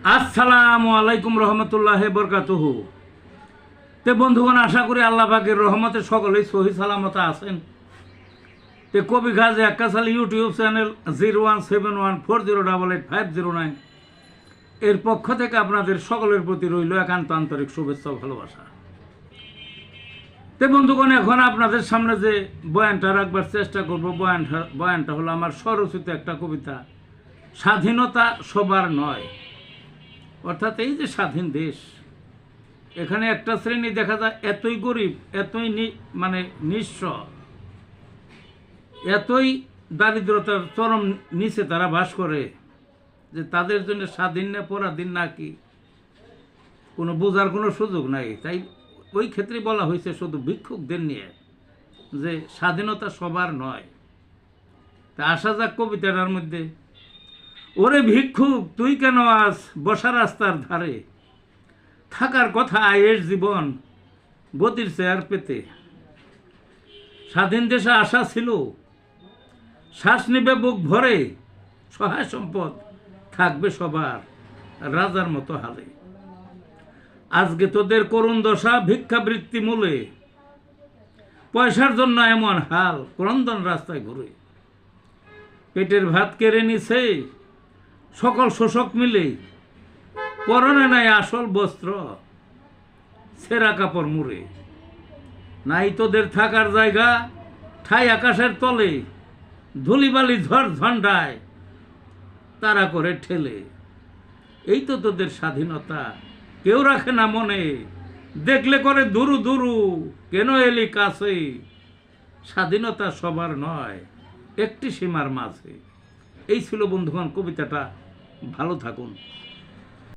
আসসালামু আলাইকুম রহমতুল্লাহ বরকাতুহু। তে বন্ধুগণ, আশা করি আল্লাহ পাকের রহমতে সকলেই সহি সালামতে আছেন। তে কবি গাজী আক্কাস আলী ইউটিউব চ্যানেল 017140885009 এর পক্ষ থেকে আপনাদের সকলের প্রতি রইল একান্ত আন্তরিক শুভেচ্ছা ও ভালোবাসা। তে বন্ধুগণ, এখন আপনাদের সামনে যে বয়ানটা রাখবার চেষ্টা করব, বয়ানটা হলো আমার স্বরচিত একটা কবিতা, স্বাধীনতা সবার নয়। অর্থাৎ এই যে স্বাধীন দেশ, এখানে একটা শ্রেণী দেখা যায় এতই গরিব, এতই মানে নিঃস্ব, এতই দারিদ্রতার চরম নিচে তারা বাস করে যে তাদের জন্য স্বাধীন না পরাধীন না কি কোনো বোঝার কোনো সুযোগ নাই। তাই ওই ক্ষেত্রে বলা হয়েছে শুধু ভিক্ষুকদের নিয়ে যে স্বাধীনতা সবার নয়। তা আসা যাক কবিতাটার মধ্যে। ওরে ভিক্ষুক, তুই কেন আজ বসা রাস্তার ধারে, থাকার কথা আয়ের জীবন গতির চেয়ার পেতে। স্বাধীন দেশে আশা ছিল, শ্বাস নিবে বুক ভরে, সহায় সম্পদ থাকবে সবার রাজার মতো হালে। আজকে তোদের করুণ দশা, ভিক্ষাবৃত্তি মূলে, পয়সার জন্য এমন হাল, ক্রন্দন রাস্তায় ঘুরে। পেটের ভাত কেড়ে নিছে সকল শোষক মিলে, পরনে নাই আসল বস্ত্র, ছেঁড়া কাপড় মুড়ে। নাই তোদের থাকার জায়গা, ঠাই আকাশের তলে, ধুলিবালি ঝড় ঝন্ডায় তারা করে ঠেলে। এই তো তোদের স্বাধীনতা, কেউ রাখে না মনে, দেখলে করে দুরু দুরু, কেন এলি কাছে। স্বাধীনতা সবার নয়, একটি সীমার মাঝে। এই ছিল বন্ধুগণ কবিতাটা। ভালো থাকুন।